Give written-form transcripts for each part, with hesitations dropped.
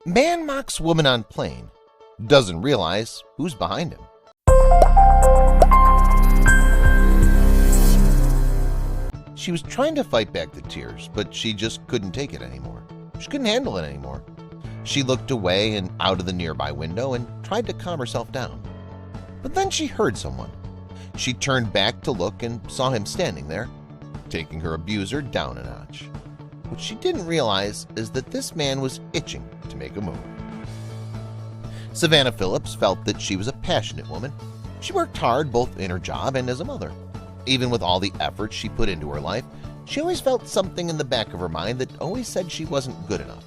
Man mocks woman on plane, doesn't realize who's behind him. She was trying to fight back the tears, but she just couldn't take it anymore. She couldn't handle it anymore. She looked away and out of the nearby window and tried to calm herself down. But then she heard someone. She turned back to look and saw him standing there, taking her abuser down a notch. What she didn't realize is that this man was itching to make a move. Savannah Phillips felt that she was a passionate woman. She worked hard both in her job and as a mother. Even with all the effort she put into her life, she always felt something in the back of her mind that always said she wasn't good enough.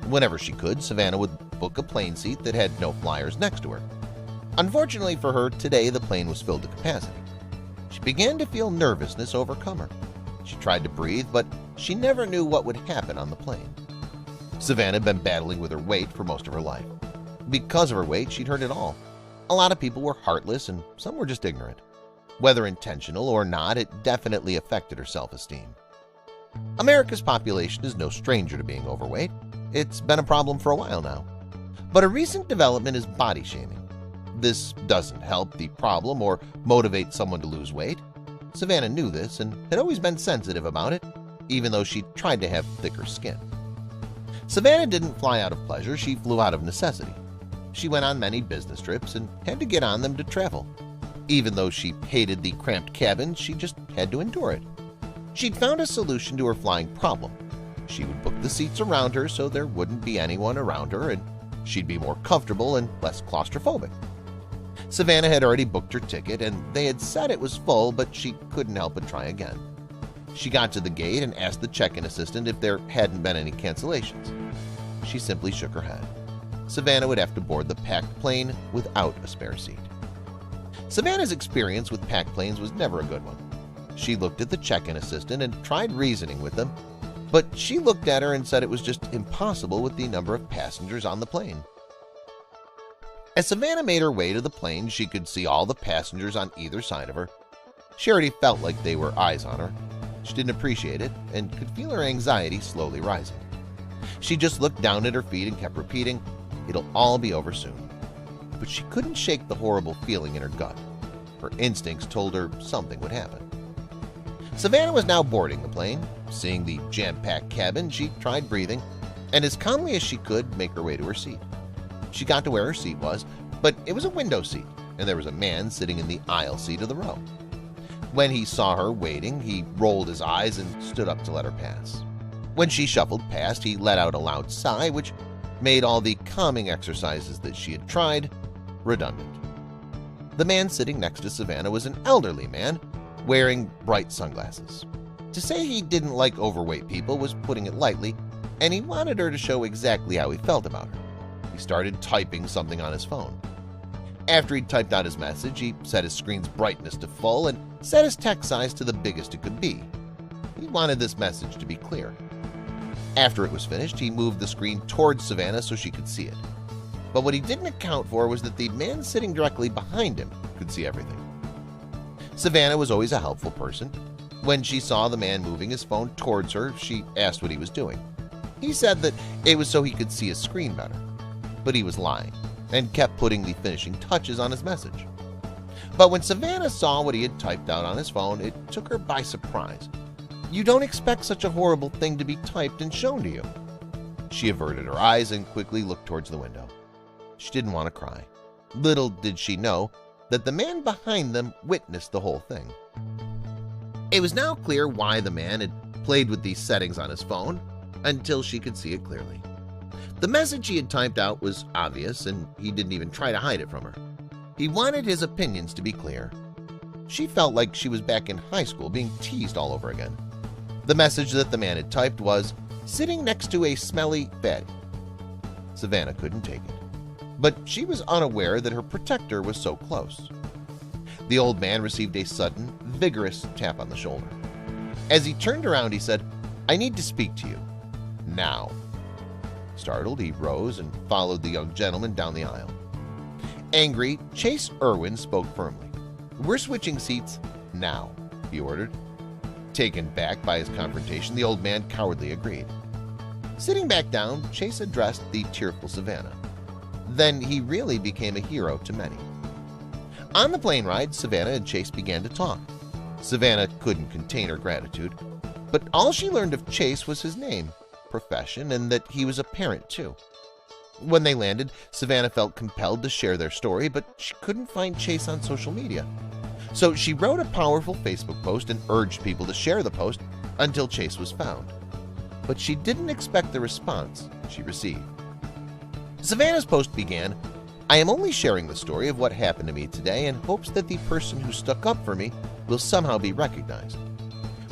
Whenever she could, Savannah would book a plane seat that had no flyers next to her. Unfortunately for her, today the plane was filled to capacity. She began to feel nervousness overcome her. She tried to breathe, but she never knew what would happen on the plane. Savannah had been battling with her weight for most of her life. Because of her weight, she'd heard it all. A lot of people were heartless and some were just ignorant. Whether intentional or not, it definitely affected her self-esteem. America's population is no stranger to being overweight. It's been a problem for a while now. But a recent development is body shaming. This doesn't help the problem or motivate someone to lose weight. Savannah knew this and had always been sensitive about it, even though she tried to have thicker skin. Savannah didn't fly out of pleasure, she flew out of necessity. She went on many business trips and had to get on them to travel. Even though she hated the cramped cabin, she just had to endure it. She'd found a solution to her flying problem. She would book the seats around her so there wouldn't be anyone around her and she'd be more comfortable and less claustrophobic. Savannah had already booked her ticket and they had said it was full, but she couldn't help but try again. She got to the gate and asked the check-in assistant if there hadn't been any cancellations. She simply shook her head. Savannah would have to board the packed plane without a spare seat. Savannah's experience with packed planes was never a good one. She looked at the check-in assistant and tried reasoning with them, but she looked at her and said it was just impossible with the number of passengers on the plane. As Savannah made her way to the plane, she could see all the passengers on either side of her. She already felt like they were eyes on her. She didn't appreciate it and could feel her anxiety slowly rising. She just looked down at her feet and kept repeating, "It'll all be over soon." But she couldn't shake the horrible feeling in her gut. Her instincts told her something would happen. Savannah was now boarding the plane. Seeing the jam-packed cabin, she tried breathing and as calmly as she could make her way to her seat. She got to where her seat was, but it was a window seat, and there was a man sitting in the aisle seat of the row. When he saw her waiting, he rolled his eyes and stood up to let her pass. When she shuffled past, he let out a loud sigh, which made all the calming exercises that she had tried redundant. The man sitting next to Savannah was an elderly man wearing bright sunglasses. To say he didn't like overweight people was putting it lightly, and he wanted her to show exactly how he felt about her. He started typing something on his phone. After he'd typed out his message, he set his screen's brightness to full and set his text size to the biggest it could be. He wanted this message to be clear. After it was finished, he moved the screen towards Savannah so she could see it. But what he didn't account for was that the man sitting directly behind him could see everything. Savannah was always a helpful person. When she saw the man moving his phone towards her, she asked what he was doing. He said that it was so he could see his screen better. But he was lying and kept putting the finishing touches on his message. But when Savannah saw what he had typed out on his phone, it took her by surprise. You don't expect such a horrible thing to be typed and shown to you. She averted her eyes and quickly looked towards the window. She didn't want to cry. Little did she know that the man behind them witnessed the whole thing. It was now clear why the man had played with these settings on his phone until she could see it clearly. The message he had typed out was obvious, and he didn't even try to hide it from her. He wanted his opinions to be clear. She felt like she was back in high school being teased all over again. The message that the man had typed was, "Sitting next to a smelly fatty." Savannah couldn't take it, but she was unaware that her protector was so close. The old man received a sudden, vigorous tap on the shoulder. As he turned around, he said, "I need to speak to you. Now." Startled, he rose and followed the young gentleman down the aisle. Angry, Chase Irwin spoke firmly. "We're switching seats now," he ordered. Taken back by his confrontation, the old man cowardly agreed. Sitting back down, Chase addressed the tearful Savannah. Then he really became a hero to many. On the plane ride, Savannah and Chase began to talk. Savannah couldn't contain her gratitude, but all she learned of Chase was his name, profession, and that he was a parent too. When they landed, Savannah felt compelled to share their story, but she couldn't find Chase on social media. So she wrote a powerful Facebook post and urged people to share the post until Chase was found. But she didn't expect the response she received. Savannah's post began, "I am only sharing the story of what happened to me today in hopes that the person who stuck up for me will somehow be recognized.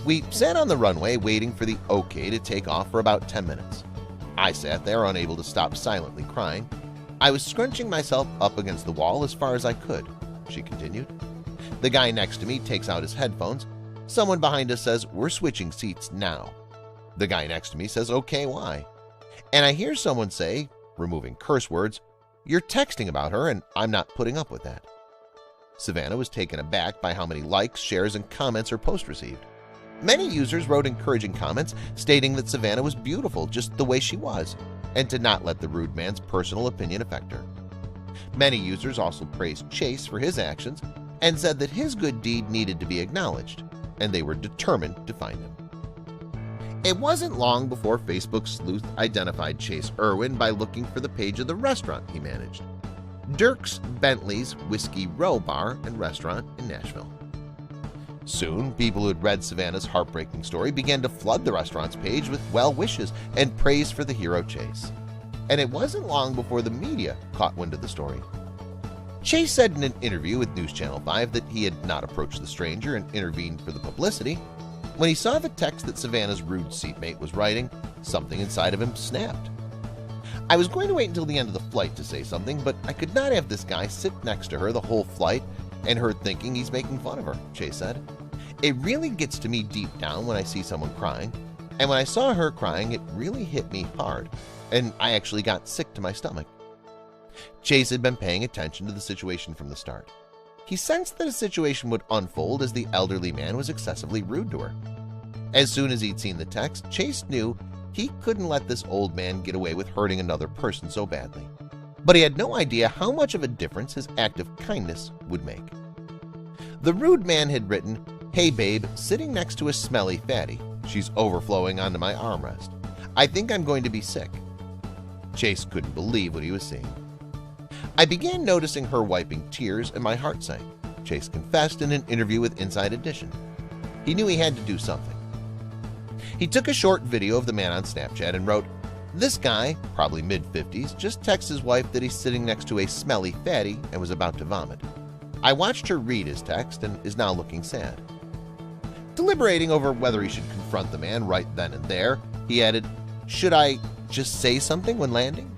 We sat on the runway waiting for the okay to take off for about 10 minutes. I sat there unable to stop silently crying. I was scrunching myself up against the wall as far as I could," she continued. "The guy next to me takes out his headphones. Someone behind us says, 'We're switching seats now.' The guy next to me says, 'Okay, why?' And I hear someone say, removing curse words, 'You're texting about her and I'm not putting up with that.'" Savannah was taken aback by how many likes, shares, and comments her post received. Many users wrote encouraging comments stating that Savannah was beautiful just the way she was and to not let the rude man's personal opinion affect her. Many users also praised Chase for his actions and said that his good deed needed to be acknowledged, and they were determined to find him. It wasn't long before Facebook sleuth identified Chase Irwin by looking for the page of the restaurant he managed, Dirk's Bentley's Whiskey Row Bar and Restaurant in Nashville. Soon, people who had read Savannah's heartbreaking story began to flood the restaurant's page with well wishes and praise for the hero Chase. And it wasn't long before the media caught wind of the story. Chase said in an interview with News Channel 5 that he had not approached the stranger and intervened for the publicity. When he saw the text that Savannah's rude seatmate was writing, something inside of him snapped. "I was going to wait until the end of the flight to say something, but I could not have this guy sit next to her the whole flight and her thinking he's making fun of her," Chase said. "It really gets to me deep down when I see someone crying, and when I saw her crying, it really hit me hard, and I actually got sick to my stomach." Chase had been paying attention to the situation from the start. He sensed that a situation would unfold as the elderly man was excessively rude to her. As soon as he'd seen the text, Chase knew he couldn't let this old man get away with hurting another person so badly. But he had no idea how much of a difference his act of kindness would make. The rude man had written, "Hey babe, sitting next to a smelly fatty. She's overflowing onto my armrest. I think I'm going to be sick." Chase couldn't believe what he was seeing. "I began noticing her wiping tears and my heart sank," Chase confessed in an interview with Inside Edition. He knew he had to do something. He took a short video of the man on Snapchat and wrote, "This guy, probably mid-50s, just texted his wife that he's sitting next to a smelly fatty and was about to vomit. I watched her read his text and is now looking sad." Deliberating over whether he should confront the man right then and there, he added, "Should I just say something when landing?"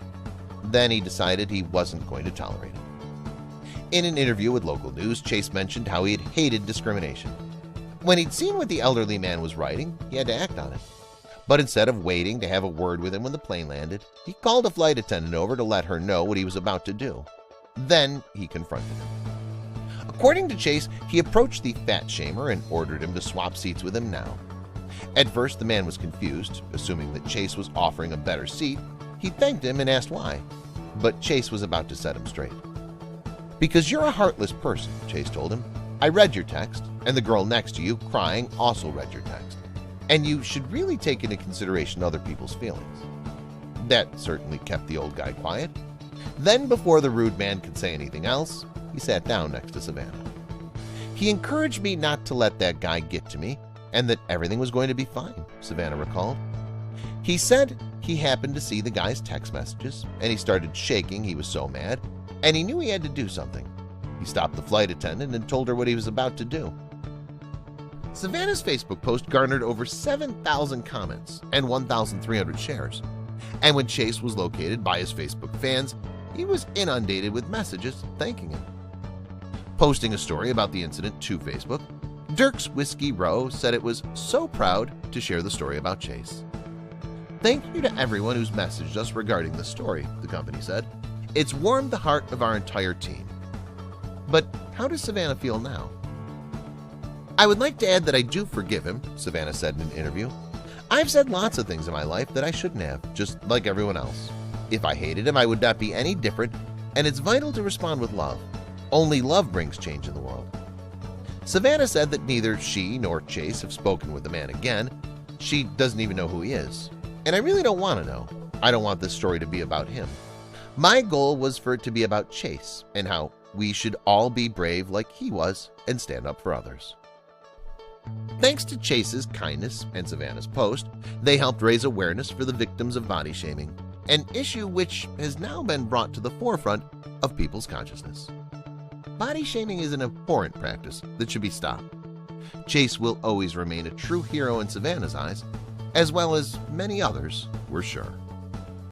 Then he decided he wasn't going to tolerate it. In an interview with local news, Chase mentioned how he had hated discrimination. When he'd seen what the elderly man was writing, he had to act on it. But instead of waiting to have a word with him when the plane landed, he called a flight attendant over to let her know what he was about to do. Then he confronted him. According to Chase, he approached the fat shamer and ordered him to swap seats with him now. At first, the man was confused, assuming that Chase was offering a better seat. He thanked him and asked why, but Chase was about to set him straight. "Because you're a heartless person," Chase told him. "I read your text, and the girl next to you, crying, also read your text. And you should really take into consideration other people's feelings." That certainly kept the old guy quiet. Then, before the rude man could say anything else, he sat down next to Savannah. "He encouraged me not to let that guy get to me, and that everything was going to be fine," Savannah recalled. He said he happened to see the guy's text messages, and he started shaking. He was so mad, and he knew he had to do something. He stopped the flight attendant and told her what he was about to do. Savannah's Facebook post garnered over 7,000 comments and 1,300 shares. And when Chase was located by his Facebook fans, he was inundated with messages thanking him. Posting a story about the incident to Facebook, Dirk's Whiskey Row said it was so proud to share the story about Chase. "Thank you to everyone who's messaged us regarding the story," the company said. "It's warmed the heart of our entire team." But how does Savannah feel now? "I would like to add that I do forgive him," Savannah said in an interview. I've said lots of things in my life that I shouldn't have, just like everyone else. If I hated him, I would not be any different, and it's vital to respond with love. Only love brings change in the world. Savannah said that neither she nor Chase have spoken with the man again. She doesn't even know who he is. And I really don't want to know. I don't want this story to be about him. My goal was for it to be about Chase and how we should all be brave like he was and stand up for others. Thanks to Chase's kindness and Savannah's post, they helped raise awareness for the victims of body shaming, an issue which has now been brought to the forefront of people's consciousness. Body shaming is an abhorrent practice that should be stopped. Chase will always remain a true hero in Savannah's eyes, as well as many others, we're sure.